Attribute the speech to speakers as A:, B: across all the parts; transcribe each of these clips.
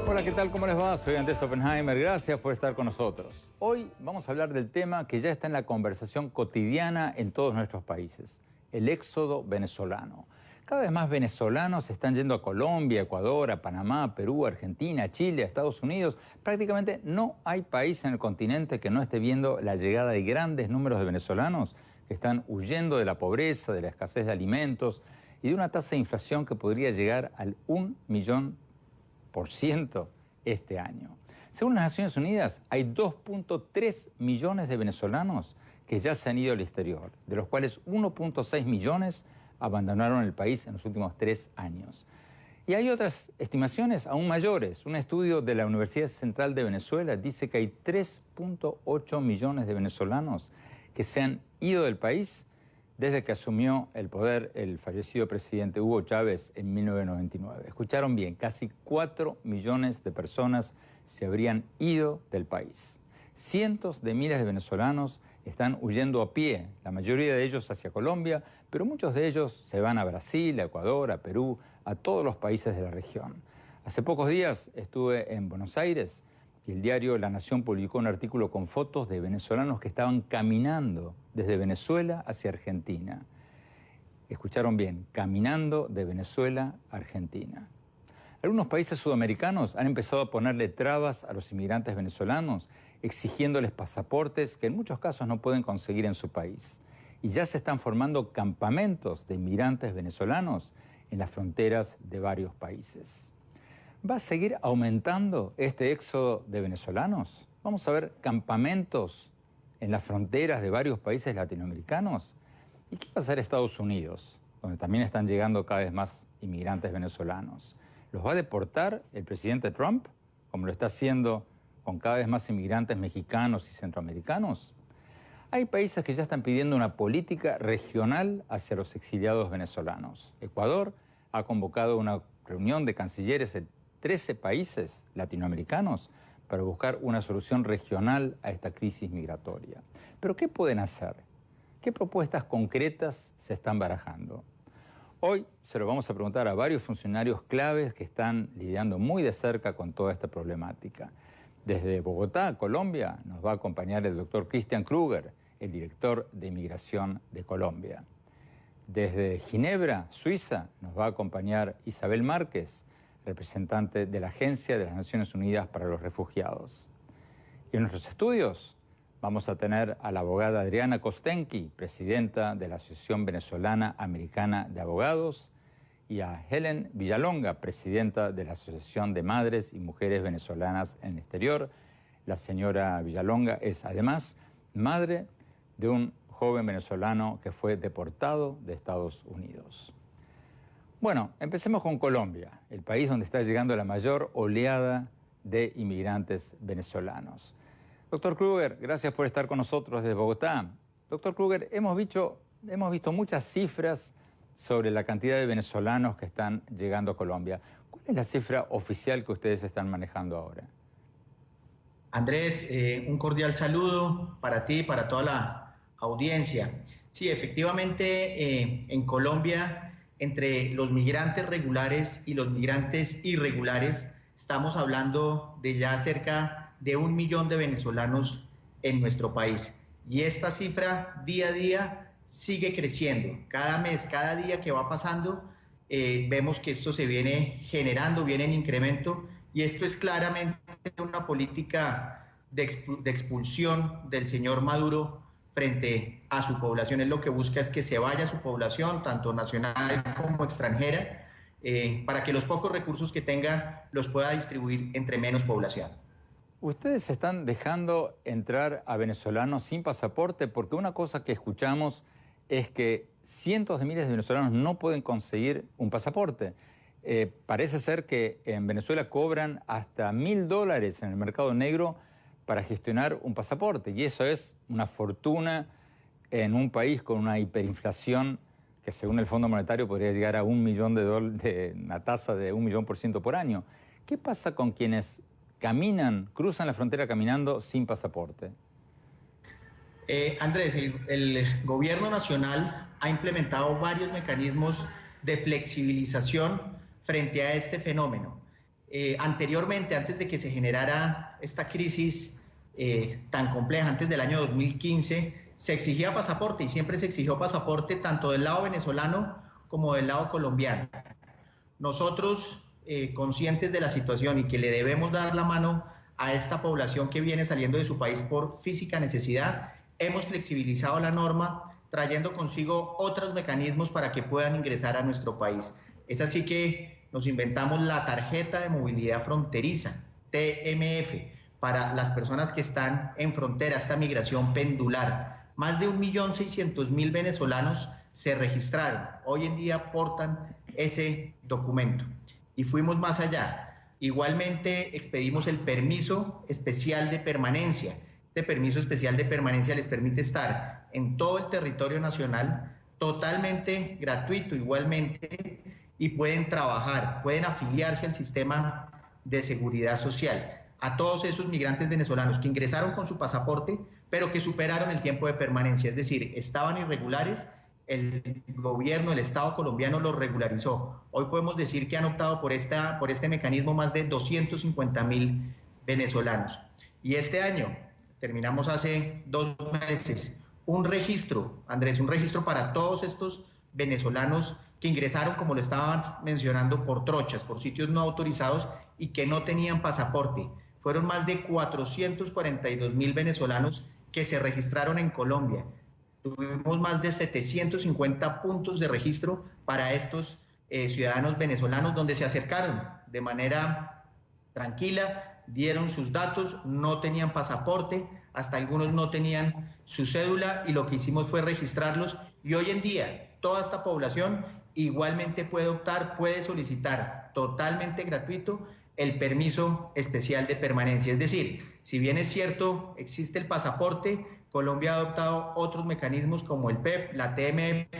A: Hola, ¿qué tal? ¿Cómo les va? Soy Andrés Oppenheimer. Gracias por estar con nosotros. Hoy vamos a hablar del tema que ya está en la conversación cotidiana en todos nuestros países, el éxodo venezolano. Cada vez más venezolanos están yendo a Colombia, Ecuador, a Panamá, Perú, Argentina, Chile, a Estados Unidos. Prácticamente no hay país en el continente que no esté viendo la llegada de grandes números de venezolanos que están huyendo de la pobreza, de la escasez de alimentos y de una tasa de inflación que podría llegar al 1.000.000% este año. Según las Naciones Unidas, hay 2.3 millones de venezolanos que ya se han ido al exterior, de los cuales 1.6 millones abandonaron el país en los últimos 3 años. Y hay otras estimaciones aún mayores. Un estudio de la Universidad Central de Venezuela dice que hay 3.8 millones de venezolanos que se han ido del país desde que asumió el poder el fallecido presidente Hugo Chávez en 1999. Escucharon bien, casi 4 millones de personas se habrían ido del país. Cientos de miles de venezolanos están huyendo a pie, la mayoría de ellos hacia Colombia, pero muchos de ellos se van a Brasil, a Ecuador, a Perú, a todos los países de la región. Hace pocos días estuve en Buenos Aires y el diario La Nación publicó un artículo con fotos de venezolanos que estaban caminando desde Venezuela hacia Argentina. Escucharon bien, caminando de Venezuela a Argentina. Algunos países sudamericanos han empezado a ponerle trabas a los inmigrantes venezolanos, exigiéndoles pasaportes que en muchos casos no pueden conseguir en su país. Y ya se están formando campamentos de inmigrantes venezolanos en las fronteras de varios países. ¿Va a seguir aumentando este éxodo de venezolanos? ¿Vamos a ver campamentos en las fronteras de varios países latinoamericanos? ¿Y qué va a hacer Estados Unidos, donde también están llegando cada vez más inmigrantes venezolanos? ¿Los va a deportar el presidente Trump, como lo está haciendo con cada vez más inmigrantes mexicanos y centroamericanos? Hay países que ya están pidiendo una política regional hacia los exiliados venezolanos. Ecuador ha convocado una reunión de cancilleres de 13 países latinoamericanos para buscar una solución regional a esta crisis migratoria. ¿Pero qué pueden hacer? ¿Qué propuestas concretas se están barajando? Hoy se lo vamos a preguntar a varios funcionarios claves que están lidiando muy de cerca con toda esta problemática. Desde Bogotá, Colombia, nos va a acompañar el doctor Christian Kruger, el director de Inmigración de Colombia. Desde Ginebra, Suiza, nos va a acompañar Isabel Márquez, representante de la Agencia de las Naciones Unidas para los Refugiados. Y en nuestros estudios vamos a tener a la abogada Adriana Kostenki, presidenta de la Asociación Venezolana Americana de Abogados, y a Helen Villalonga, presidenta de la Asociación de Madres y Mujeres Venezolanas en el Exterior. La señora Villalonga es además madre de un joven venezolano que fue deportado de Estados Unidos. Bueno, empecemos con Colombia, el país donde está llegando la mayor oleada de inmigrantes venezolanos. Doctor Kruger, gracias por estar con nosotros desde Bogotá. Doctor Kruger, hemos visto muchas cifras sobre la cantidad de venezolanos que están llegando a Colombia. ¿Cuál es la cifra oficial que ustedes están manejando ahora?
B: Andrés, un cordial saludo para ti y para toda la audiencia. Sí, efectivamente, en Colombia, entre los migrantes regulares y los migrantes irregulares, estamos hablando de ya cerca de 1 millón de venezolanos en nuestro país. Y esta cifra día a día sigue creciendo. Cada mes, cada día que va pasando, vemos que esto se viene generando, viene en incremento, y esto es claramente una política de expulsión del señor Maduro frente a su población. Él lo que busca es que se vaya su población, tanto nacional como extranjera, para que los pocos recursos que tenga los pueda distribuir entre menos población.
A: Ustedes están dejando entrar a venezolanos sin pasaporte, porque una cosa que escuchamos es que cientos de miles de venezolanos no pueden conseguir un pasaporte. Parece ser que en Venezuela cobran hasta $1.000 en el mercado negro para gestionar un pasaporte, y eso es una fortuna en un país con una hiperinflación que según el Fondo Monetario podría llegar a $1 millón de una tasa de 1.000.000% por año. ¿Qué pasa con quienes cruzan la frontera caminando sin pasaporte?
B: Andrés, el gobierno nacional ha implementado varios mecanismos de flexibilización frente a este fenómeno. Anteriormente, antes de que se generara esta crisis tan compleja, antes del año 2015, se exigía pasaporte y siempre se exigió pasaporte tanto del lado venezolano como del lado colombiano. Nosotros, conscientes de la situación y que le debemos dar la mano a esta población que viene saliendo de su país por física necesidad, hemos flexibilizado la norma trayendo consigo otros mecanismos para que puedan ingresar a nuestro país. Es así que nos inventamos la tarjeta de movilidad fronteriza, TMF, para las personas que están en frontera, esta migración pendular. Más de 1.600.000 venezolanos se registraron. Hoy en día portan ese documento. Y fuimos más allá. Igualmente expedimos el permiso especial de permanencia. Este permiso especial de permanencia les permite estar en todo el territorio nacional totalmente gratuito igualmente y pueden trabajar, pueden afiliarse al sistema de seguridad social. A todos esos migrantes venezolanos que ingresaron con su pasaporte, pero que superaron el tiempo de permanencia, es decir, estaban irregulares, el gobierno, el Estado colombiano los regularizó. Hoy podemos decir que han optado por este mecanismo más de 250.000 venezolanos. Y este año, terminamos hace 2 meses, un registro, Andrés, un registro para todos estos venezolanos que ingresaron, como lo estaban mencionando, por trochas, por sitios no autorizados y que no tenían pasaporte. Fueron más de 442.000 venezolanos que se registraron en Colombia. Tuvimos más de 750 puntos de registro para estos ciudadanos venezolanos donde se acercaron de manera tranquila, dieron sus datos, no tenían pasaporte, hasta algunos no tenían su cédula y lo que hicimos fue registrarlos y hoy en día toda esta población igualmente puede optar, puede solicitar totalmente gratuito el permiso especial de permanencia. Es decir, si bien es cierto, existe el pasaporte, Colombia ha adoptado otros mecanismos como el PEP, la TMF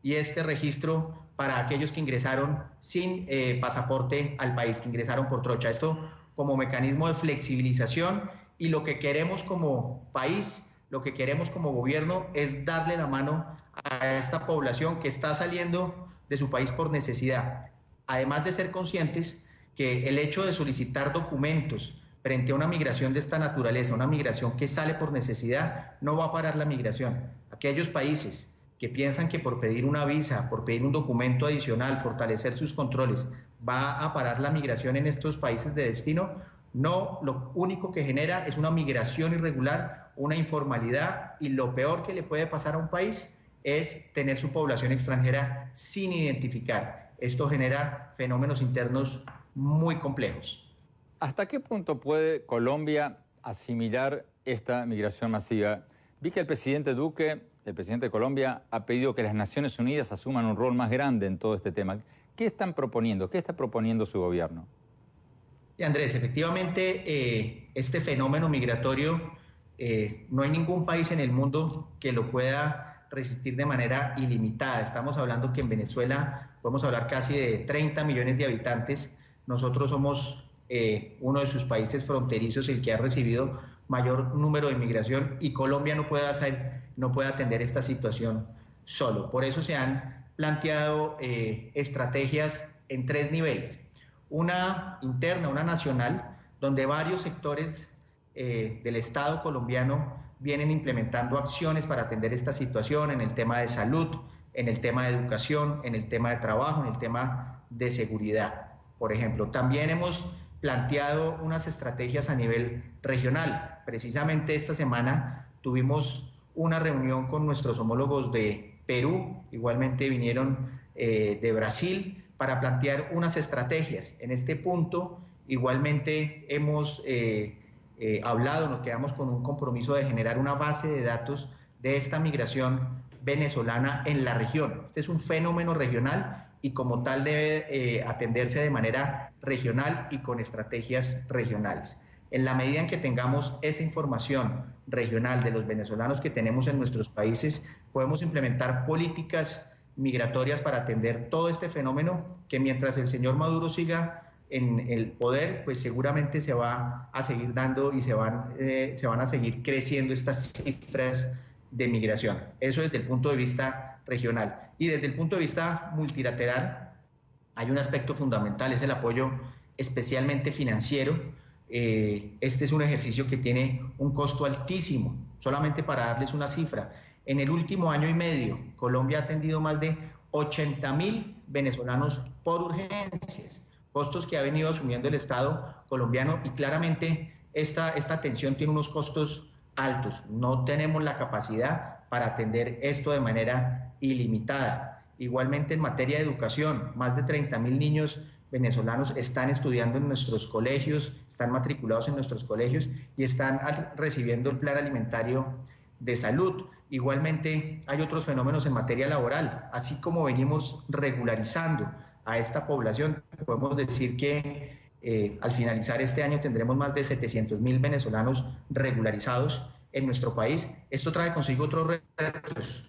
B: y este registro para aquellos que ingresaron sin pasaporte al país, que ingresaron por trocha. Esto como mecanismo de flexibilización y lo que queremos como país, lo que queremos como gobierno es darle la mano a esta población que está saliendo de su país por necesidad. Además de ser conscientes que el hecho de solicitar documentos frente a una migración de esta naturaleza, una migración que sale por necesidad, no va a parar la migración. Aquellos países que piensan que por pedir una visa, por pedir un documento adicional, fortalecer sus controles, va a parar la migración en estos países de destino, no, lo único que genera es una migración irregular, una informalidad y lo peor que le puede pasar a un país es tener su población extranjera sin identificar. Esto genera fenómenos internos muy complejos.
A: ¿Hasta qué punto puede Colombia asimilar esta migración masiva? Vi que el presidente Duque, el presidente de Colombia, ha pedido que las Naciones Unidas asuman un rol más grande en todo este tema. ¿Qué están proponiendo? ¿Qué está proponiendo su gobierno?
B: Sí, Andrés, efectivamente, este fenómeno migratorio, no hay ningún país en el mundo que lo pueda resistir de manera ilimitada. Estamos hablando que en Venezuela podemos hablar casi de 30 millones de habitantes. Nosotros somos uno de sus países fronterizos, el que ha recibido mayor número de migración y Colombia no puede atender esta situación solo. Por eso se han planteado estrategias en 3 niveles. Una interna, una nacional, donde varios sectores del Estado colombiano vienen implementando acciones para atender esta situación en el tema de salud, en el tema de educación, en el tema de trabajo, en el tema de seguridad, por ejemplo. También hemos planteado unas estrategias a nivel regional. Precisamente esta semana tuvimos una reunión con nuestros homólogos de Perú, igualmente vinieron de Brasil, para plantear unas estrategias. En este punto, igualmente hemos hablado, nos quedamos con un compromiso de generar una base de datos de esta migración venezolana en la región. Este es un fenómeno regional y como tal debe atenderse de manera regional y con estrategias regionales. En la medida en que tengamos esa información regional de los venezolanos que tenemos en nuestros países, podemos implementar políticas migratorias para atender todo este fenómeno que mientras el señor Maduro siga en el poder, pues seguramente se va a seguir dando y se van a seguir creciendo estas cifras de migración. Eso desde el punto de vista regional. Y desde el punto de vista multilateral, hay un aspecto fundamental, es el apoyo especialmente financiero. Este es un ejercicio que tiene un costo altísimo. Solamente para darles una cifra, en el último año y medio, Colombia ha atendido más de 80.000 venezolanos por urgencias, costos que ha venido asumiendo el Estado colombiano, y claramente esta atención tiene unos costos altos. No tenemos la capacidad para atender esto de manera ilimitada. Igualmente en materia de educación, más de 30.000 niños venezolanos están estudiando en nuestros colegios, están matriculados en nuestros colegios y están recibiendo el plan alimentario de salud. Igualmente hay otros fenómenos en materia laboral. Así como venimos regularizando a esta población, podemos decir que al finalizar este año tendremos más de 700.000 venezolanos regularizados en nuestro país. Esto trae consigo otros retos,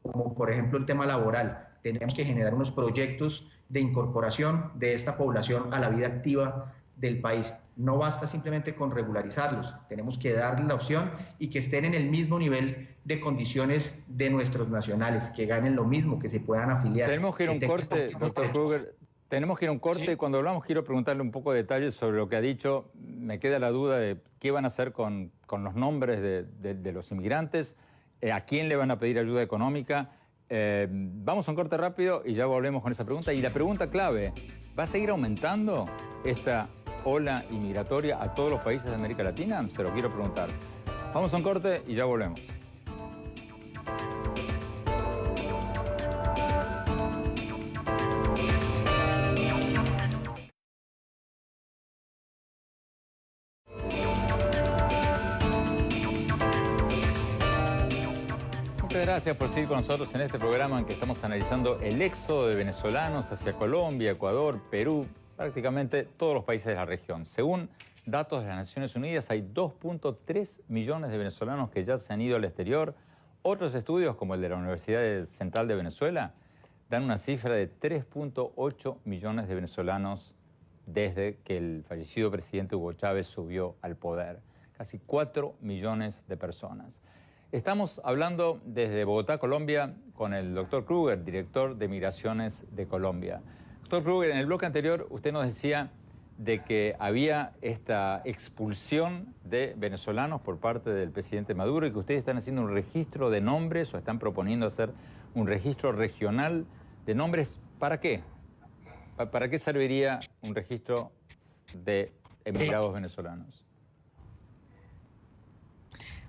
B: como por ejemplo el tema laboral. Tenemos que generar unos proyectos de incorporación de esta población a la vida activa del país. No basta simplemente con regularizarlos, tenemos que darles la opción y que estén en el mismo nivel de condiciones de nuestros nacionales, que ganen lo mismo, que se puedan afiliar.
A: Tenemos que ir a un corte, doctor Kruger. Tenemos que ir a un corte. Sí. Cuando hablamos quiero preguntarle un poco de detalles sobre lo que ha dicho. Me queda la duda de qué van a hacer con los nombres de los inmigrantes, a quién le van a pedir ayuda económica. Vamos a un corte rápido y ya volvemos con esa pregunta. Y la pregunta clave, ¿va a seguir aumentando esta ola inmigratoria a todos los países de América Latina? Se lo quiero preguntar. Vamos a un corte y ya volvemos. Muchas gracias por seguir con nosotros en este programa en que estamos analizando el éxodo de venezolanos hacia Colombia, Ecuador, Perú, prácticamente todos los países de la región. Según datos de las Naciones Unidas, hay 2.3 millones de venezolanos que ya se han ido al exterior. Otros estudios, como el de la Universidad Central de Venezuela, dan una cifra de 3.8 millones de venezolanos desde que el fallecido presidente Hugo Chávez subió al poder. Casi 4 millones de personas. Estamos hablando desde Bogotá, Colombia, con el doctor Kruger, director de Migraciones de Colombia. Doctor Kruger, en el bloque anterior usted nos decía de que había esta expulsión de venezolanos por parte del presidente Maduro y que ustedes están haciendo un registro de nombres o están proponiendo hacer un registro regional de nombres. ¿Para qué? ¿Para qué serviría un registro de emigrados venezolanos?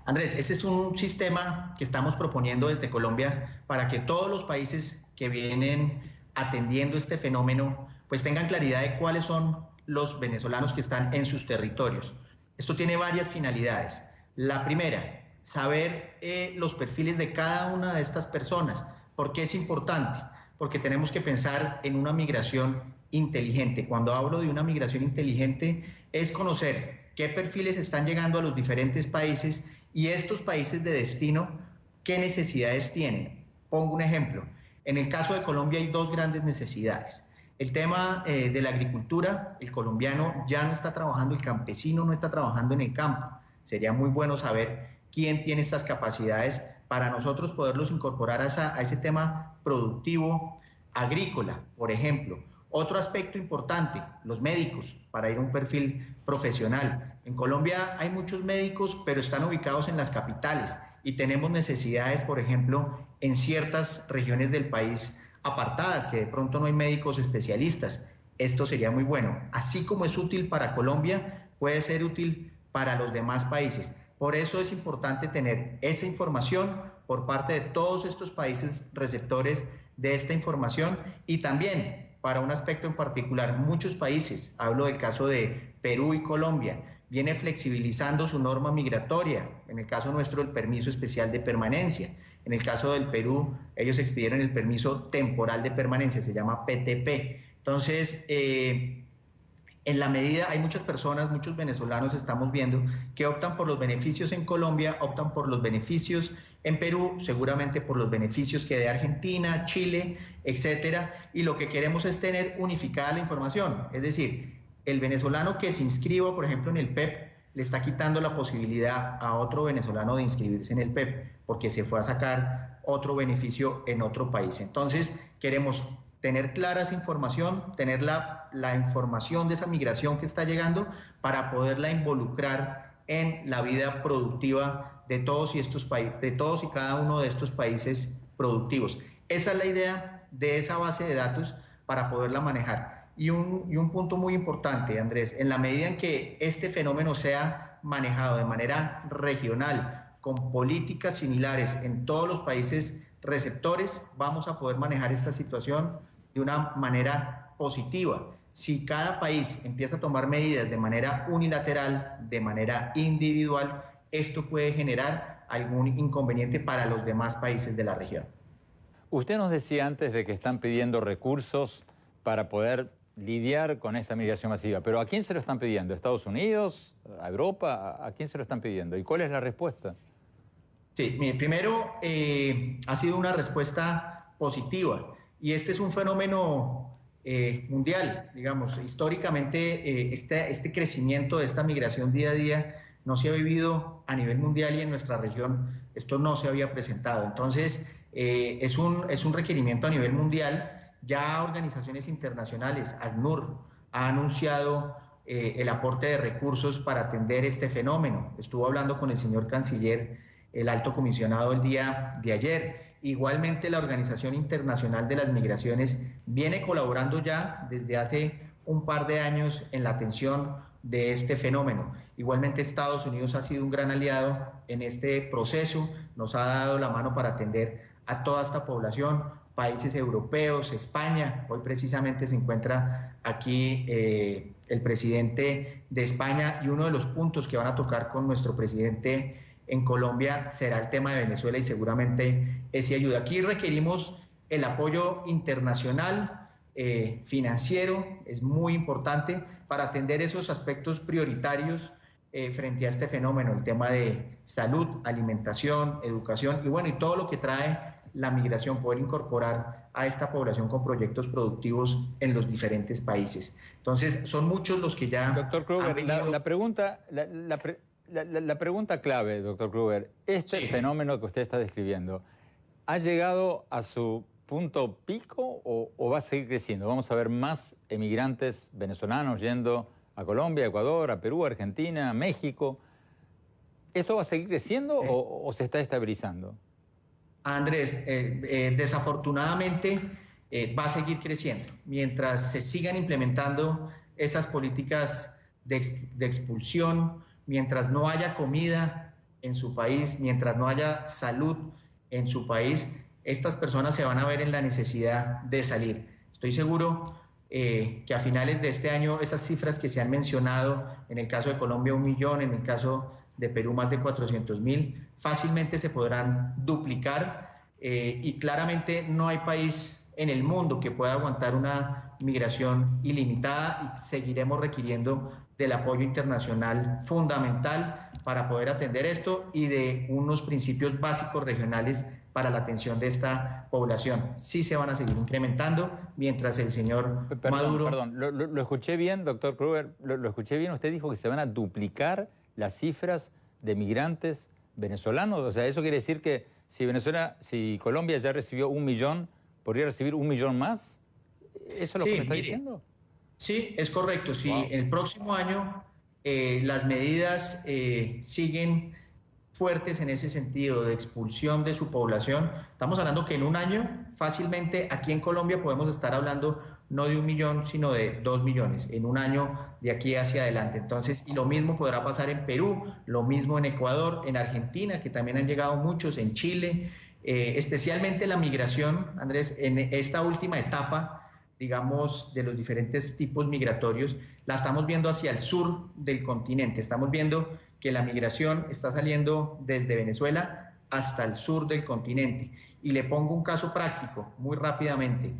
B: Andrés, este es un sistema que estamos proponiendo desde Colombia para que todos los países que vienen atendiendo este fenómeno pues tengan claridad de cuáles son los venezolanos que están en sus territorios. Esto tiene varias finalidades. La primera, saber los perfiles de cada una de estas personas. ¿Por qué es importante? Porque tenemos que pensar en una migración inteligente. Cuando hablo de una migración inteligente es conocer qué perfiles están llegando a los diferentes países y estos países de destino, ¿qué necesidades tienen? Pongo un ejemplo. En el caso de Colombia hay dos grandes necesidades. El tema de la agricultura, el colombiano ya no está trabajando, el campesino no está trabajando en el campo. Sería muy bueno saber quién tiene estas capacidades para nosotros poderlos incorporar a ese tema productivo agrícola, por ejemplo. Otro aspecto importante, los médicos, para ir a un perfil profesional. En Colombia hay muchos médicos, pero están ubicados en las capitales y tenemos necesidades, por ejemplo, en ciertas regiones del país apartadas, que de pronto no hay médicos especialistas. Esto sería muy bueno. Así como es útil para Colombia, puede ser útil para los demás países. Por eso es importante tener esa información por parte de todos estos países receptores de esta información y también para un aspecto en particular, muchos países, hablo del caso de Perú y Colombia, viene flexibilizando su norma migratoria, en el caso nuestro el permiso especial de permanencia, en el caso del Perú ellos expidieron el permiso temporal de permanencia, se llama PTP. Entonces, en la medida, hay muchas personas, muchos venezolanos estamos viendo que optan por los beneficios en Colombia, optan por los beneficios en Perú, seguramente por los beneficios que de Argentina, Chile, etcétera, y lo que queremos es tener unificada la información, es decir, el venezolano que se inscriba, por ejemplo, en el PEP, le está quitando la posibilidad a otro venezolano de inscribirse en el PEP, porque se fue a sacar otro beneficio en otro país. Entonces, queremos tener clara esa información, tener la información de esa migración que está llegando para poderla involucrar en la vida productiva de todos y cada uno de estos países productivos. Esa es la idea de esa base de datos para poderla manejar. Y un punto muy importante, Andrés, en la medida en que este fenómeno sea manejado de manera regional, con políticas similares en todos los países receptores, vamos a poder manejar esta situación de una manera positiva. Si cada país empieza a tomar medidas de manera unilateral, de manera individual, esto puede generar algún inconveniente para los demás países de la región.
A: Usted nos decía antes de que están pidiendo recursos para poder lidiar con esta migración masiva, pero ¿a quién se lo están pidiendo? ¿A Estados Unidos? ¿A Europa? ¿A quién se lo están pidiendo? ¿Y cuál es la respuesta?
B: Sí, mire, primero ha sido una respuesta positiva y este es un fenómeno mundial, digamos, históricamente este crecimiento de esta migración día a día no se ha vivido a nivel mundial y en nuestra región esto no se había presentado. Entonces, es un requerimiento a nivel mundial. Ya organizaciones internacionales, ACNUR, ha anunciado el aporte de recursos para atender este fenómeno. Estuvo hablando con el señor canciller, el alto comisionado, el día de ayer. Igualmente, la Organización Internacional de las Migraciones viene colaborando ya desde hace un par de años en la atención de este fenómeno. Igualmente, Estados Unidos ha sido un gran aliado en este proceso, nos ha dado la mano para atender a toda esta población. Países europeos, España, hoy precisamente se encuentra aquí el presidente de España y uno de los puntos que van a tocar con nuestro presidente en Colombia será el tema de Venezuela y seguramente ese ayuda. Aquí requerimos el apoyo internacional, financiero, es muy importante para atender esos aspectos prioritarios frente a este fenómeno, el tema de salud, alimentación, educación y bueno, y todo lo que trae la migración, poder incorporar a esta población con proyectos productivos en los diferentes países. Entonces, son muchos los que ya...
A: Doctor Kruger, la pregunta clave, doctor Kruger, este fenómeno que usted está describiendo, ¿ha llegado a su punto pico o va a seguir creciendo? ¿Vamos a ver más emigrantes venezolanos yendo a Colombia, Ecuador, a Perú, Argentina, México? ¿Esto va a seguir creciendo o se está estabilizando?
B: Andrés, desafortunadamente va a seguir creciendo. Mientras se sigan implementando esas políticas de expulsión, mientras no haya comida en su país, mientras no haya salud en su país, estas personas se van a ver en la necesidad de salir. Estoy seguro que a finales de este año esas cifras que se han mencionado, en el caso de Colombia 1 millón, en el caso de Perú más de 400.000, fácilmente se podrán duplicar y claramente no hay país en el mundo que pueda aguantar una migración ilimitada y seguiremos requiriendo del apoyo internacional fundamental para poder atender esto y de unos principios básicos regionales para la atención de esta población. Sí se van a seguir incrementando mientras el señor Maduro...
A: Perdón, ¿lo escuché bien, doctor Kruger? ¿Lo escuché bien? Usted dijo que se van a duplicar las cifras de migrantes venezolanos. O sea, ¿eso quiere decir que si Colombia ya recibió 1 millón, podría recibir 1 millón más? ¿Eso es lo que me está diciendo?
B: Sí, es correcto. Si el próximo año las medidas siguen fuertes en ese sentido de expulsión de su población, estamos hablando que en un año fácilmente aquí en Colombia podemos estar hablando no de 1 millón, sino de 2 millones en un año de aquí hacia adelante. Entonces, y lo mismo podrá pasar en Perú, lo mismo en Ecuador, en Argentina, que también han llegado muchos, en Chile, especialmente la migración, Andrés, en esta última etapa, digamos, de los diferentes tipos migratorios, la estamos viendo hacia el sur del continente. Estamos viendo que la migración está saliendo desde Venezuela hasta el sur del continente. Y le pongo un caso práctico, muy rápidamente.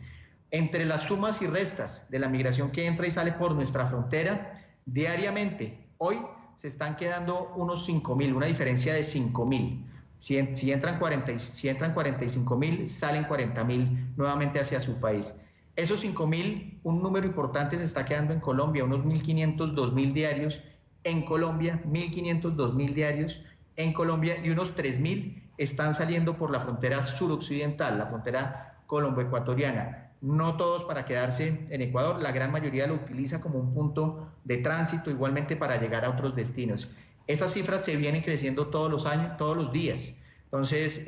B: Entre las sumas y restas de la migración que entra y sale por nuestra frontera, diariamente, hoy se están quedando unos 5.000, una diferencia de 5.000. Si entran 45.000, salen 40.000 nuevamente hacia su país. Esos 5.000, un número importante se está quedando en Colombia, unos 1.500, 2.000 diarios en Colombia, 1.500, 2.000 diarios en Colombia y unos 3.000 están saliendo por la frontera suroccidental, la frontera colombo-ecuatoriana. No todos para quedarse en Ecuador, la gran mayoría lo utiliza como un punto de tránsito, igualmente para llegar a otros destinos. Esas cifras se vienen creciendo todos los años, todos los días. Entonces,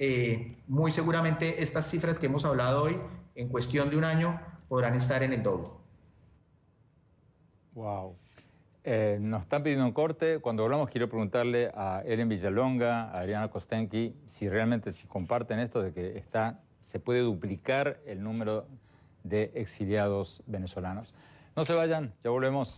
B: muy seguramente estas cifras que hemos hablado hoy, en cuestión de un año, podrán estar en el doble.
A: Wow. Nos están pidiendo un corte. Cuando hablamos, quiero preguntarle a Ellen Villalonga, a Adriana Kostenki, si realmente si comparten esto de que se puede duplicar el número de exiliados venezolanos. No se vayan, ya volvemos.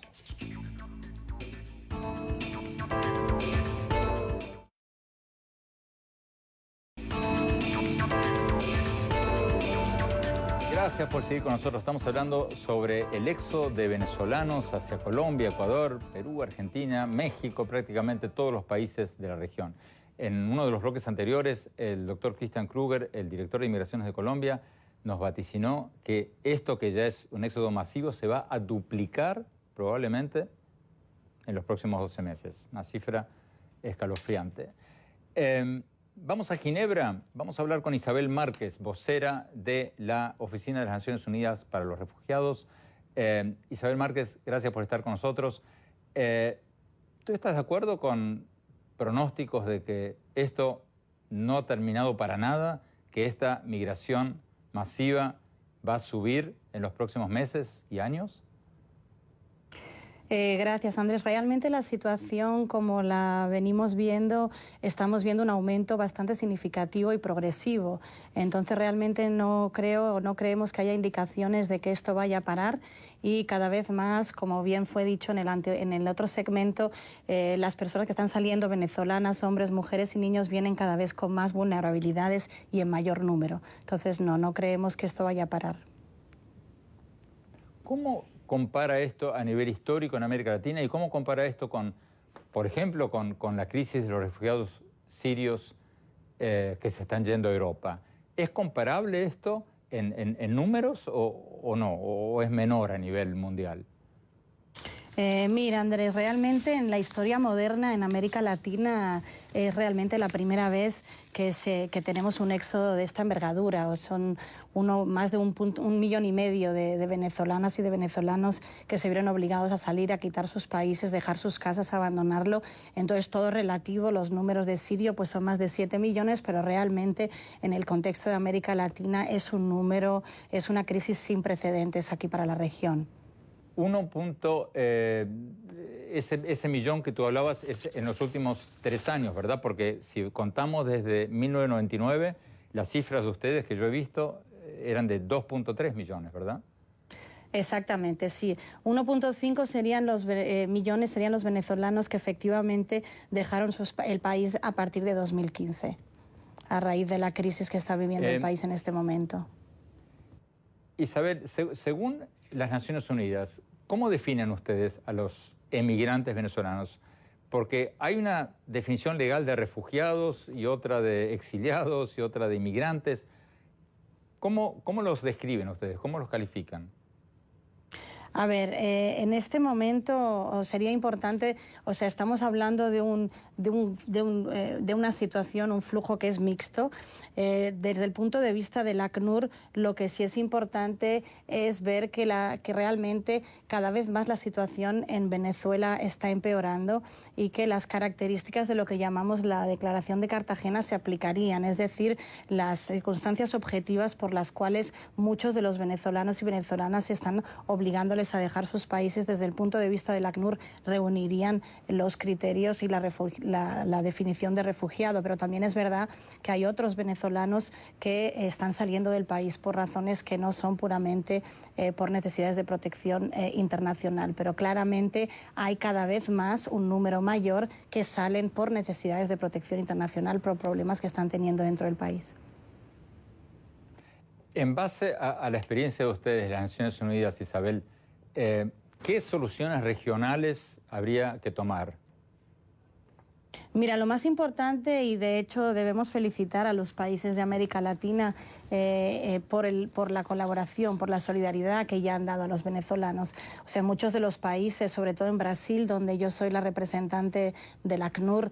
A: Gracias por seguir con nosotros. Estamos hablando sobre el éxodo de venezolanos hacia Colombia, Ecuador, Perú, Argentina, México, prácticamente todos los países de la región. En uno de los bloques anteriores, el doctor Christian Kruger, el director de Inmigraciones de Colombia, nos vaticinó que esto que ya es un éxodo masivo se va a duplicar probablemente en los próximos 12 meses. Una cifra escalofriante. Vamos a Ginebra, vamos a hablar con Isabel Márquez, vocera de la Oficina de las Naciones Unidas para los Refugiados. Isabel Márquez, gracias por estar con nosotros. ¿Tú estás de acuerdo con pronósticos de que esto no ha terminado para nada, que esta migración masiva va a subir en los próximos meses y años?
C: Gracias, Andrés. Realmente la situación, como la venimos viendo, estamos viendo un aumento bastante significativo y progresivo. Entonces, realmente no creemos que haya indicaciones de que esto vaya a parar y cada vez más, como bien fue dicho en el otro segmento, las personas que están saliendo, venezolanas, hombres, mujeres y niños, vienen cada vez con más vulnerabilidades y en mayor número. Entonces, no creemos que esto vaya a parar.
A: ¿Cómo compara esto a nivel histórico en América Latina y cómo compara esto con, por ejemplo, con la crisis de los refugiados sirios que se están yendo a Europa? ¿Es comparable esto en números o no? ¿O es menor a nivel mundial?
C: Mira, Andrés, realmente en la historia moderna en América Latina es realmente la primera vez que tenemos un éxodo de esta envergadura. Son más de 1,5 millones de venezolanas y de venezolanos que se vieron obligados a salir, a quitar sus países, dejar sus casas, abandonarlo. Entonces, todo relativo, los números de Sirio pues son más de 7 millones, pero realmente en el contexto de América Latina es un número, es una crisis sin precedentes aquí para la región.
A: Ese millón que tú hablabas es en los últimos 3 años, ¿verdad? Porque si contamos desde 1999, las cifras de ustedes que yo he visto eran de 2,3 millones, ¿verdad?
C: Exactamente, sí. 1,5 serían millones serían los venezolanos que efectivamente dejaron el país a partir de 2015, a raíz de la crisis que está viviendo el país en este momento.
A: Isabel, según las Naciones Unidas, ¿cómo definen ustedes a los emigrantes venezolanos? Porque hay una definición legal de refugiados y otra de exiliados y otra de inmigrantes. ¿Cómo los describen ustedes? ¿Cómo los califican?
C: A ver, en este momento sería importante, o sea, estamos hablando de una situación, un flujo que es mixto. Desde el punto de vista del ACNUR, lo que sí es importante es ver que realmente cada vez más la situación en Venezuela está empeorando y que las características de lo que llamamos la Declaración de Cartagena se aplicarían, es decir, las circunstancias objetivas por las cuales muchos de los venezolanos y venezolanas están obligándoles a dejar sus países. Desde el punto de vista del ACNUR reunirían los criterios y la definición de refugiado, pero también es verdad que hay otros venezolanos que están saliendo del país por razones que no son puramente por necesidades de protección internacional, pero claramente hay cada vez más un número mayor que salen por necesidades de protección internacional por problemas que están teniendo dentro del país.
A: En base a la experiencia de ustedes, las Naciones Unidas, Isabel, ¿qué soluciones regionales habría que tomar?
C: Mira, lo más importante, y de hecho debemos felicitar a los países de América Latina por la colaboración, por la solidaridad que ya han dado a los venezolanos. O sea, muchos de los países, sobre todo en Brasil, donde yo soy la representante de la ACNUR,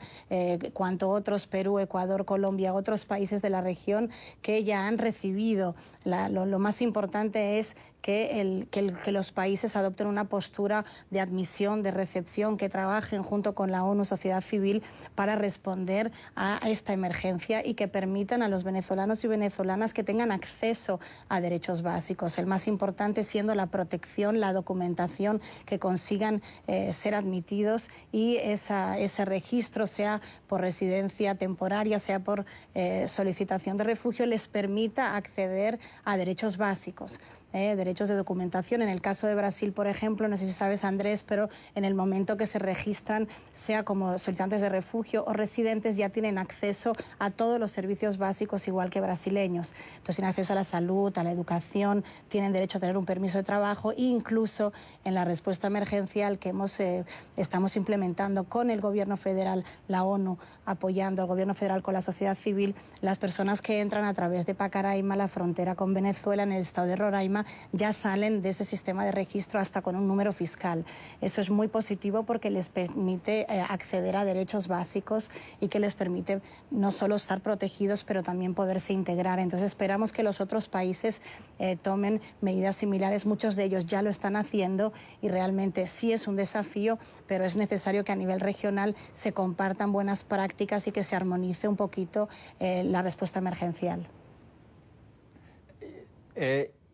C: cuanto otros, Perú, Ecuador, Colombia, otros países de la región que ya han recibido. Lo más importante es que los países adopten una postura de admisión, de recepción, que trabajen junto con la ONU, sociedad civil, para responder a esta emergencia y que permitan a los venezolanos y venezolanas que tengan acceso a derechos básicos. El más importante siendo la protección, la documentación, que consigan ser admitidos y ese registro, sea por residencia temporaria, sea por solicitación de refugio, les permita acceder a derechos básicos. Derechos de documentación. En el caso de Brasil, por ejemplo, no sé si sabes, Andrés, pero en el momento que se registran, sea como solicitantes de refugio o residentes, ya tienen acceso a todos los servicios básicos igual que brasileños. Entonces tienen acceso a la salud, a la educación, tienen derecho a tener un permiso de trabajo e incluso en la respuesta emergencial que estamos implementando con el gobierno federal, la ONU apoyando al gobierno federal con la sociedad civil, las personas que entran a través de Pacaraima, la frontera con Venezuela, en el estado de Roraima, ya salen de ese sistema de registro hasta con un número fiscal. Eso es muy positivo porque les permite acceder a derechos básicos y que les permite no solo estar protegidos, pero también poderse integrar. Entonces esperamos que los otros países tomen medidas similares. Muchos de ellos ya lo están haciendo y realmente sí es un desafío, pero es necesario que a nivel regional se compartan buenas prácticas y que se armonice un poquito la respuesta emergencial.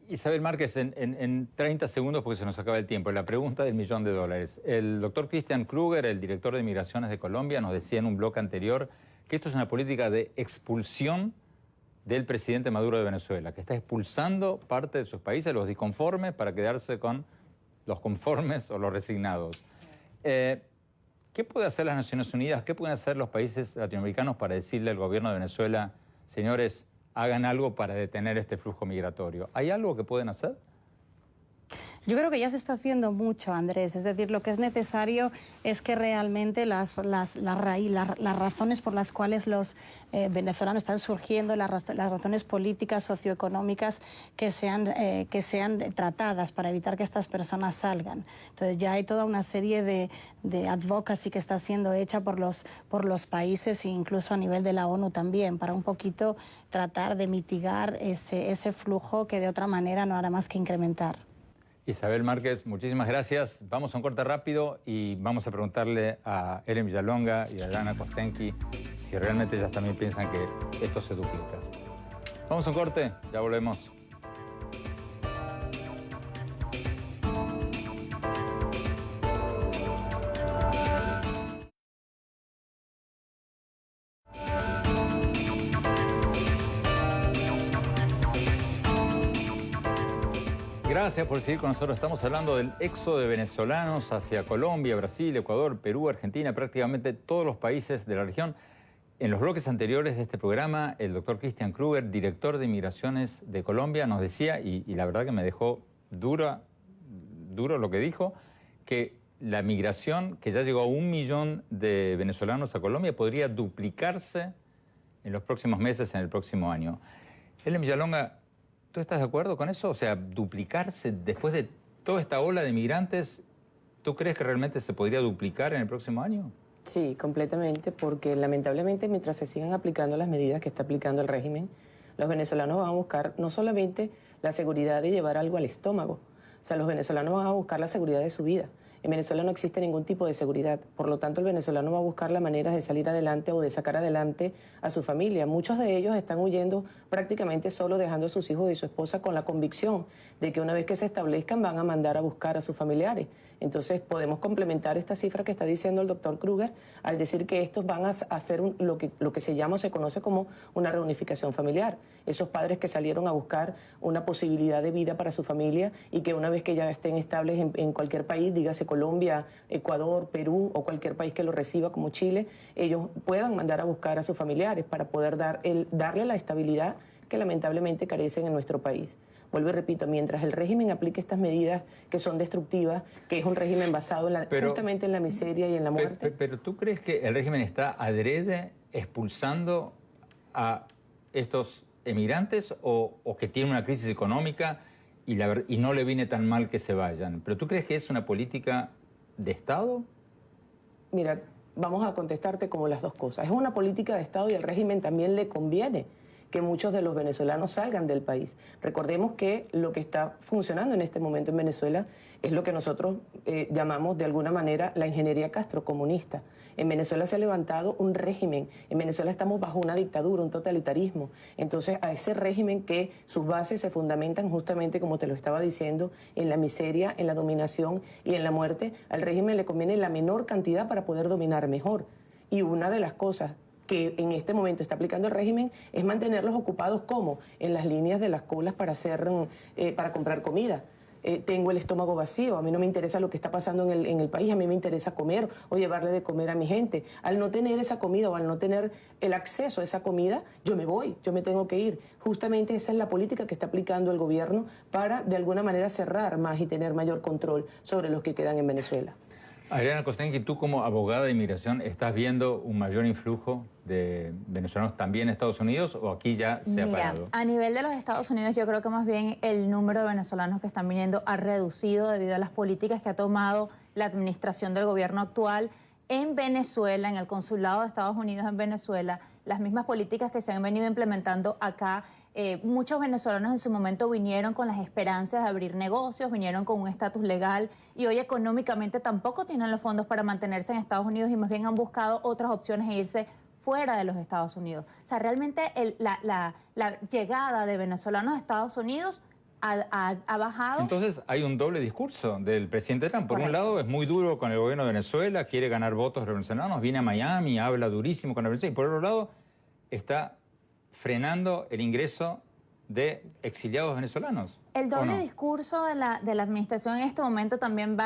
A: Isabel Márquez, en 30 segundos, porque se nos acaba el tiempo, la pregunta del $1.000.000. El doctor Christian Kruger, el director de Migraciones de Colombia, nos decía en un bloque anterior que esto es una política de expulsión del presidente Maduro de Venezuela, que está expulsando parte de sus países, los disconformes, para quedarse con los conformes o los resignados. ¿Qué puede hacer las Naciones Unidas? ¿Qué pueden hacer los países latinoamericanos para decirle al gobierno de Venezuela, señores, hagan algo para detener este flujo migratorio? ¿Hay algo que pueden hacer?
C: Yo creo que ya se está haciendo mucho, Andrés. Es decir, lo que es necesario es que realmente las razones por las cuales los venezolanos están surgiendo, las razones políticas, socioeconómicas, que sean tratadas para evitar que estas personas salgan. Entonces ya hay toda una serie de advocacy que está siendo hecha por los países e incluso a nivel de la ONU también, para un poquito tratar de mitigar ese flujo que de otra manera no hará más que incrementar.
A: Isabel Márquez, muchísimas gracias. Vamos a un corte rápido y vamos a preguntarle a Ellen Villalonga y a Dana Kostenki si realmente ellas también piensan que esto se duplica. Vamos a un corte, ya volvemos. Gracias por seguir con nosotros. Estamos hablando del éxodo de venezolanos hacia Colombia, Brasil, Ecuador, Perú, Argentina, prácticamente todos los países de la región. En los bloques anteriores de este programa, el doctor Christian Kruger, director de Migraciones de Colombia, nos decía, y la verdad que me dejó duro lo que dijo, que la migración, que ya llegó a 1 millón de venezolanos a Colombia, podría duplicarse en los próximos meses, en el próximo año. Ellen Villalonga, ¿tú estás de acuerdo con eso? O sea, duplicarse después de toda esta ola de migrantes, ¿tú crees que realmente se podría duplicar en el próximo año?
D: Sí, completamente, porque lamentablemente mientras se sigan aplicando las medidas que está aplicando el régimen, los venezolanos van a buscar no solamente la seguridad de llevar algo al estómago, o sea, los venezolanos van a buscar la seguridad de su vida. En Venezuela no existe ningún tipo de seguridad, por lo tanto el venezolano va a buscar la manera de salir adelante o de sacar adelante a su familia. Muchos de ellos están huyendo prácticamente solo, dejando a sus hijos y su esposa con la convicción de que una vez que se establezcan van a mandar a buscar a sus familiares. Entonces podemos complementar esta cifra que está diciendo el doctor Kruger al decir que estos van a hacer lo que se llama o se conoce como una reunificación familiar. Esos padres que salieron a buscar una posibilidad de vida para su familia y que una vez que ya estén estables en cualquier país, dígase Colombia, Ecuador, Perú o cualquier país que los reciba como Chile, ellos puedan mandar a buscar a sus familiares para poder darle la estabilidad que lamentablemente carecen en nuestro país. Vuelvo y repito, mientras el régimen aplique estas medidas que son destructivas, que es un régimen basado justamente en la miseria y en la muerte.
A: Pero ¿tú crees que el régimen está adrede expulsando a estos emigrantes o que tienen una crisis económica y no le viene tan mal que se vayan. ¿Pero tú crees que es una política de Estado?
D: Mira, vamos a contestarte como las dos cosas. Es una política de Estado y al régimen también le conviene que muchos de los venezolanos salgan del país. Recordemos que lo que está funcionando en este momento en Venezuela es lo que nosotros llamamos de alguna manera la ingeniería castrocomunista. En Venezuela se ha levantado un régimen, en Venezuela estamos bajo una dictadura, un totalitarismo. Entonces a ese régimen que sus bases se fundamentan justamente, como te lo estaba diciendo, en la miseria, en la dominación y en la muerte, al régimen le conviene la menor cantidad para poder dominar mejor. Y una de las cosas que en este momento está aplicando el régimen es mantenerlos ocupados como en las líneas de las colas para comprar comida. Tengo el estómago vacío, a mí no me interesa lo que está pasando en el país, a mí me interesa comer o llevarle de comer a mi gente. Al no tener esa comida o al no tener el acceso a esa comida, yo me voy, yo me tengo que ir. Justamente esa es la política que está aplicando el gobierno para de alguna manera cerrar más y tener mayor control sobre los que quedan en Venezuela.
A: Adriana Kostenki, tú como abogada de inmigración, ¿estás viendo un mayor influjo de venezolanos también en Estados Unidos o aquí ya se ha parado?
E: A nivel de los Estados Unidos yo creo que más bien el número de venezolanos que están viniendo ha reducido debido a las políticas que ha tomado la administración del gobierno actual en Venezuela, en el consulado de Estados Unidos en Venezuela, las mismas políticas que se han venido implementando acá. Muchos venezolanos en su momento vinieron con las esperanzas de abrir negocios, vinieron con un estatus legal y hoy económicamente tampoco tienen los fondos para mantenerse en Estados Unidos y más bien han buscado otras opciones e irse fuera de los Estados Unidos. O sea, realmente la llegada de venezolanos a Estados Unidos ha bajado.
A: Entonces hay un doble discurso del presidente Trump. Por
E: Correcto.
A: un lado es muy duro con el gobierno de Venezuela, quiere ganar votos venezolanos, viene a Miami, habla durísimo con la Venezuela y por otro lado está frenando el ingreso de exiliados venezolanos.
E: El doble discurso de la administración en este momento también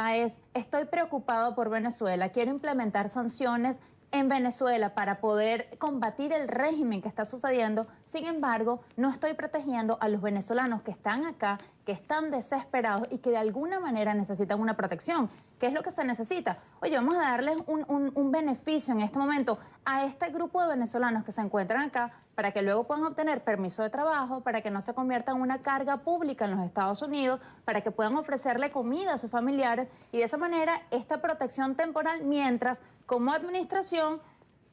E: estoy preocupado por Venezuela, quiero implementar sanciones en Venezuela para poder combatir el régimen que está sucediendo. Sin embargo, no estoy protegiendo a los venezolanos que están acá, que están desesperados y que de alguna manera necesitan una protección. ¿Qué es lo que se necesita? Oye, vamos a darles un beneficio en este momento a este grupo de venezolanos que se encuentran acá para que luego puedan obtener permiso de trabajo, para que no se conviertan en una carga pública en los Estados Unidos, para que puedan ofrecerle comida a sus familiares y de esa manera esta protección temporal mientras como administración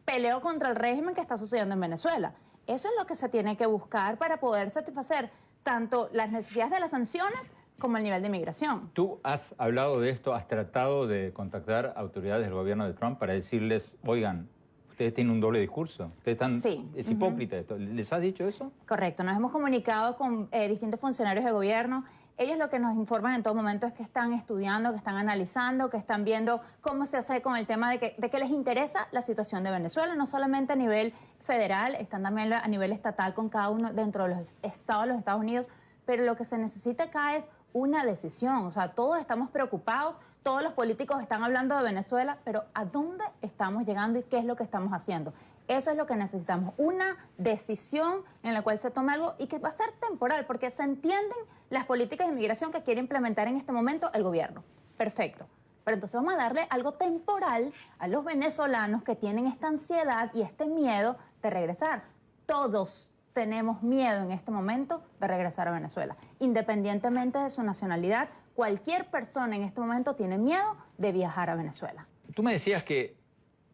E: peleo contra el régimen que está sucediendo en Venezuela. Eso es lo que se tiene que buscar para poder satisfacer tanto las necesidades de las sanciones como el nivel de inmigración.
A: Tú has hablado de esto, has tratado de contactar a autoridades del gobierno de Trump para decirles, oigan, ustedes tienen un doble discurso, ustedes están,
E: Sí.
A: es hipócrita esto. ¿Les has dicho eso?
E: Correcto, nos hemos comunicado con distintos funcionarios de gobierno. Ellos lo que nos informan en todo momento es que están estudiando, que están analizando, que están viendo cómo se hace con el tema de que les interesa la situación de Venezuela, no solamente a nivel federal, están también a nivel estatal con cada uno dentro de los estados de los Estados Unidos, pero lo que se necesita acá es una decisión. O sea, todos estamos preocupados, todos los políticos están hablando de Venezuela, pero ¿a dónde estamos llegando y qué es lo que estamos haciendo? Eso es lo que necesitamos, una decisión en la cual se tome algo y que va a ser temporal, porque se entienden las políticas de inmigración que quiere implementar en este momento el gobierno. Perfecto. Pero entonces vamos a darle algo temporal a los venezolanos que tienen esta ansiedad y este miedo de regresar. Todos tenemos miedo en este momento de regresar a Venezuela. Independientemente de su nacionalidad, cualquier persona en este momento tiene miedo de viajar a Venezuela.
A: Tú me decías que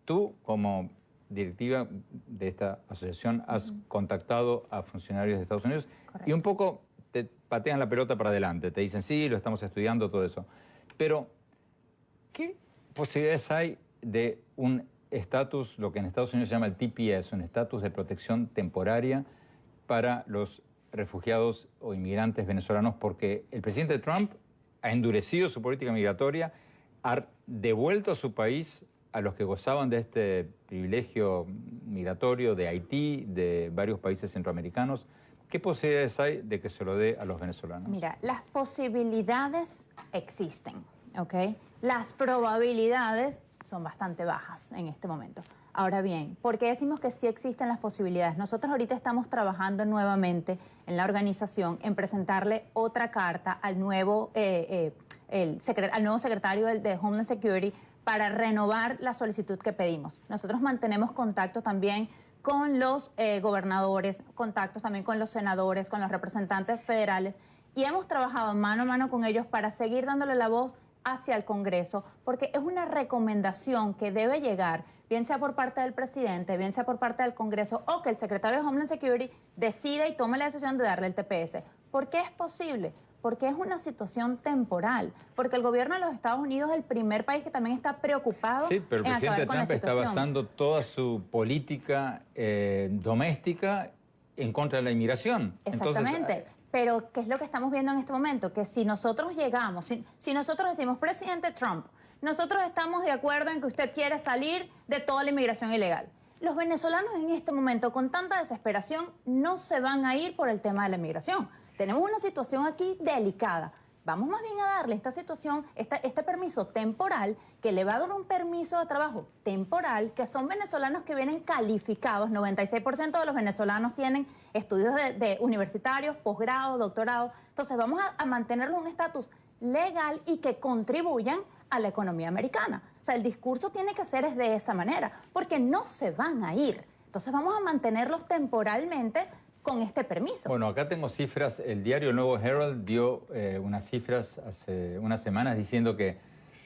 A: tú, como directiva de esta asociación, has contactado a funcionarios de Estados Unidos. Correcto. Y un poco te patean la pelota para adelante, te dicen sí, lo estamos estudiando, todo eso. Pero, ¿qué posibilidades hay de un estatus, lo que en Estados Unidos se llama el TPS, un estatus de protección temporaria para los refugiados o inmigrantes venezolanos? Porque el presidente Trump ha endurecido su política migratoria, ha devuelto a su país a los que gozaban de este privilegio migratorio de Haití, de varios países centroamericanos. ¿Qué posibilidades hay de que se lo dé a los venezolanos?
E: Mira, las posibilidades existen, ¿ok? Las probabilidades son bastante bajas en este momento. Ahora bien, ¿por qué decimos que sí existen las posibilidades? Nosotros ahorita estamos trabajando nuevamente en la organización en presentarle otra carta al nuevo, al nuevo secretario de Homeland Security para renovar la solicitud que pedimos. Nosotros mantenemos contacto también con los gobernadores, contactos también con los senadores, con los representantes federales, y hemos trabajado mano a mano con ellos para seguir dándole la voz hacia el Congreso, porque es una recomendación que debe llegar, bien sea por parte del presidente, bien sea por parte del Congreso, o que el secretario de Homeland Security decida y tome la decisión de darle el TPS. ¿Por qué es posible? Porque es una situación temporal, porque el gobierno de los Estados Unidos es el primer país que también está preocupado.
A: Sí, pero el
E: en
A: presidente
E: acabar con la
A: Trump está
E: situación.
A: basando toda su política doméstica en contra de la inmigración.
E: Exactamente.
A: Entonces,
E: pero, ¿qué es lo que estamos viendo en este momento? Que si nosotros llegamos, si nosotros decimos, presidente Trump, nosotros estamos de acuerdo en que usted quiere salir de toda la inmigración ilegal. Los venezolanos en este momento, con tanta desesperación, no se van a ir por el tema de la inmigración. Tenemos una situación aquí delicada. Vamos más bien a darle esta situación, este permiso temporal, que le va a dar un permiso de trabajo temporal, que son venezolanos que vienen calificados. 96% de los venezolanos tienen estudios de universitarios, posgrado, doctorado. Entonces vamos a mantenerlos en un estatus legal y que contribuyan a la economía americana. O sea, el discurso tiene que ser de esa manera, porque no se van a ir. Entonces vamos a mantenerlos temporalmente con este permiso.
A: bueno, acá tengo cifras. El diario Nuevo Herald dio unas cifras hace unas semanas diciendo que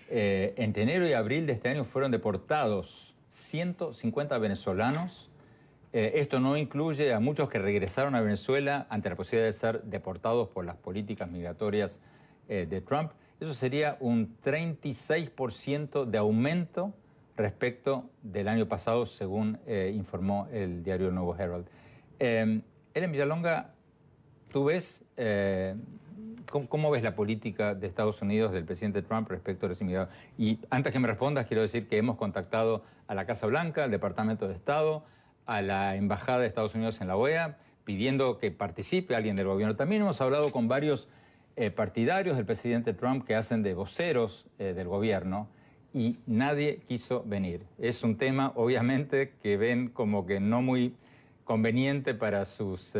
A: entre enero y abril de este año fueron deportados 150 venezolanos. Esto no incluye a muchos que regresaron a Venezuela ante la posibilidad de ser deportados por las políticas migratorias de Trump. Eso sería un 36% de aumento respecto del año pasado, según informó el diario Nuevo Herald. Ellen Villalonga, ¿tú ves, cómo ves la política de Estados Unidos, del presidente Trump respecto a los inmigrantes? Y antes que me respondas, quiero decir que hemos contactado a la Casa Blanca, al Departamento de Estado, a la Embajada de Estados Unidos en la OEA, pidiendo que participe alguien del gobierno. También hemos hablado con varios partidarios del presidente Trump que hacen de voceros del gobierno, y nadie quiso venir. Es un tema, obviamente, que ven como que no muy conveniente para sus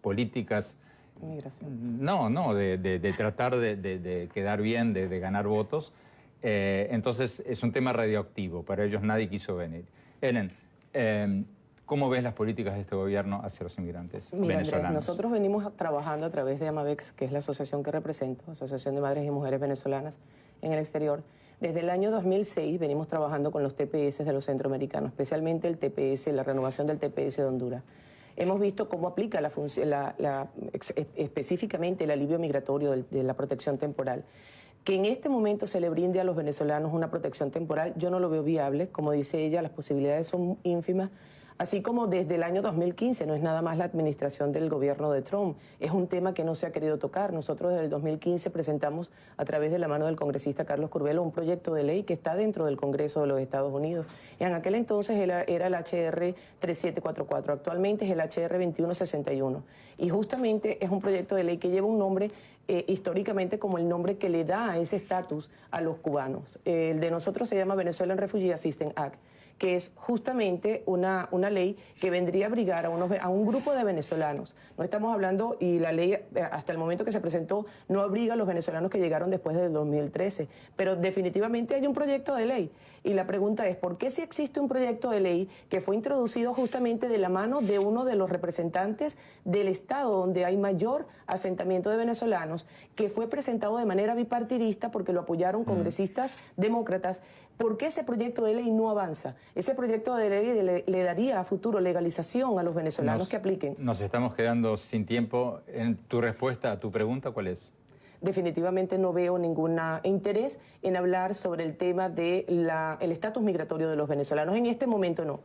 A: políticas.
D: Migración.
A: No, de tratar de quedar bien, de ganar votos. Entonces, es un tema radioactivo. Para ellos nadie quiso venir. Ellen, ¿cómo ves las políticas de este gobierno hacia los inmigrantes
D: Mira,
A: venezolanos?
D: Andrés, nosotros venimos trabajando a través de AMAVEX, que es la asociación que represento, Asociación de Madres y Mujeres Venezolanas en el Exterior. Desde el año 2006 venimos trabajando con los TPS de los centroamericanos, especialmente el TPS, la renovación del TPS de Honduras. Hemos visto cómo aplica específicamente el alivio migratorio de la protección temporal. Que en este momento se le brinde a los venezolanos una protección temporal, yo no lo veo viable. Como dice ella, las posibilidades son ínfimas. Así como desde el año 2015, no es nada más la administración del gobierno de Trump, es un tema que no se ha querido tocar. Nosotros desde el 2015 presentamos, a través de la mano del congresista Carlos Curbelo, un proyecto de ley que está dentro del Congreso de los Estados Unidos. Y en aquel entonces era el HR 3744, actualmente es el HR 2161. Y justamente es un proyecto de ley que lleva un nombre históricamente como el nombre que le da ese estatus a los cubanos. El de nosotros se llama Venezuelan Refugee Assistance Act, que es justamente una ley que vendría a abrigar a un grupo de venezolanos. No estamos hablando, y la ley hasta el momento que se presentó no abriga a los venezolanos que llegaron después del 2013, pero definitivamente hay un proyecto de ley. Y la pregunta es, ¿por qué si existe un proyecto de ley que fue introducido justamente de la mano de uno de los representantes del Estado donde hay mayor asentamiento de venezolanos, que fue presentado de manera bipartidista porque lo apoyaron congresistas demócratas? ¿Por qué ese proyecto de ley no avanza? Ese proyecto de ley le daría a futuro legalización a los venezolanos que apliquen. Nos
A: estamos quedando sin tiempo. En tu respuesta a tu pregunta, ¿cuál es?
D: Definitivamente no veo ningún interés en hablar sobre el tema del estatus migratorio de los venezolanos. En este momento no.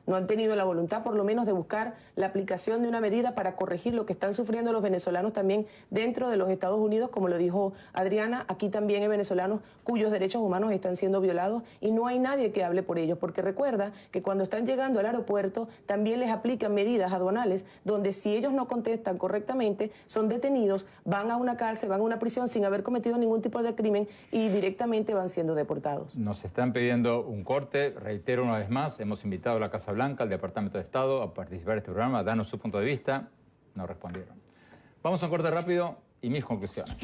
D: No han tenido la voluntad, por lo menos, de buscar la aplicación de una medida para corregir lo que están sufriendo los venezolanos también dentro de los Estados Unidos. Como lo dijo Adriana, aquí también hay venezolanos cuyos derechos humanos están siendo violados y no hay nadie que hable por ellos, porque recuerda que cuando están llegando al aeropuerto también les aplican medidas aduanales donde si ellos no contestan correctamente son detenidos, van a una cárcel, van a una prisión sin haber cometido ningún tipo de crimen y directamente van siendo deportados.
A: Nos están pidiendo un corte. Reitero una vez más, hemos invitado a la Casa Blanca, al Departamento de Estado, a participar en este programa, danos su punto de vista. No respondieron. Vamos a un corte rápido y mis conclusiones.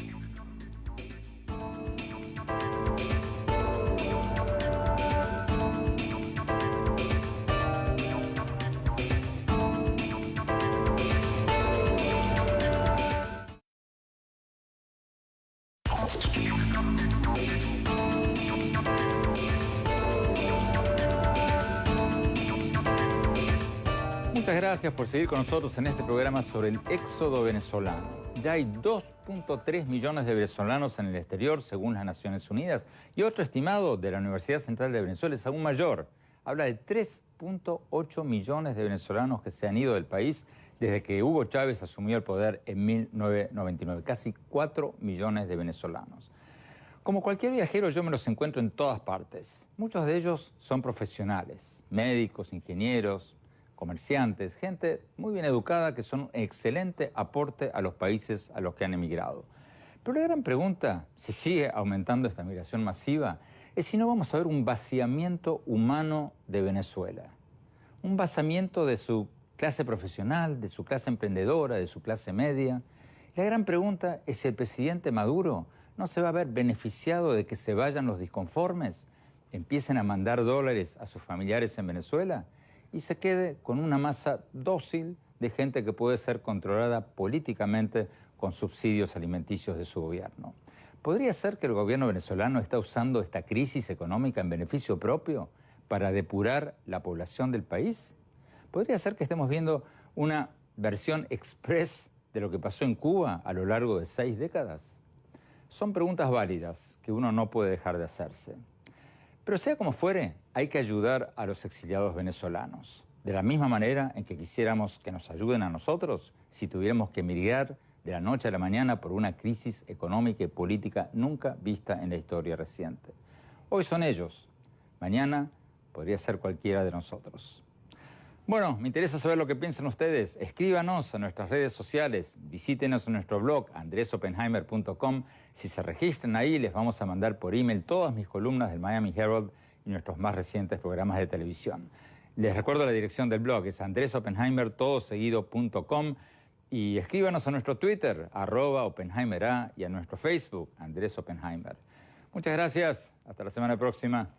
A: Muchas gracias por seguir con nosotros en este programa sobre el éxodo venezolano. Ya hay 2.3 millones de venezolanos en el exterior, según las Naciones Unidas, y otro estimado de la Universidad Central de Venezuela es aún mayor. Habla de 3.8 millones de venezolanos que se han ido del país desde que Hugo Chávez asumió el poder en 1999. Casi 4 millones de venezolanos. Como cualquier viajero, yo me los encuentro en todas partes. Muchos de ellos son profesionales, médicos, ingenieros, comerciantes, gente muy bien educada que son un excelente aporte a los países a los que han emigrado. Pero la gran pregunta, si sigue aumentando esta migración masiva, es si no vamos a ver un vaciamiento humano de Venezuela. Un vaciamiento de su clase profesional, de su clase emprendedora, de su clase media. La gran pregunta es si el presidente Maduro no se va a ver beneficiado de que se vayan los disconformes, empiecen a mandar dólares a sus familiares en Venezuela y se quede con una masa dócil de gente que puede ser controlada políticamente con subsidios alimenticios de su gobierno. ¿Podría ser que el gobierno venezolano está usando esta crisis económica en beneficio propio para depurar la población del país? ¿Podría ser que estemos viendo una versión express de lo que pasó en Cuba a lo largo de 6 décadas? Son preguntas válidas que uno no puede dejar de hacerse. Pero sea como fuere, hay que ayudar a los exiliados venezolanos. De la misma manera en que quisiéramos que nos ayuden a nosotros si tuviéramos que emigrar de la noche a la mañana por una crisis económica y política nunca vista en la historia reciente. Hoy son ellos, mañana podría ser cualquiera de nosotros. Bueno, me interesa saber lo que piensan ustedes. Escríbanos a nuestras redes sociales, visítenos en nuestro blog andresopenheimer.com. Si se registran ahí, les vamos a mandar por email todas mis columnas del Miami Herald y nuestros más recientes programas de televisión. Les recuerdo la dirección del blog, es andresopenheimer.com, y escríbanos a nuestro Twitter, @OpenheimerA, y a nuestro Facebook, Andrés Oppenheimer. Muchas gracias, hasta la semana próxima.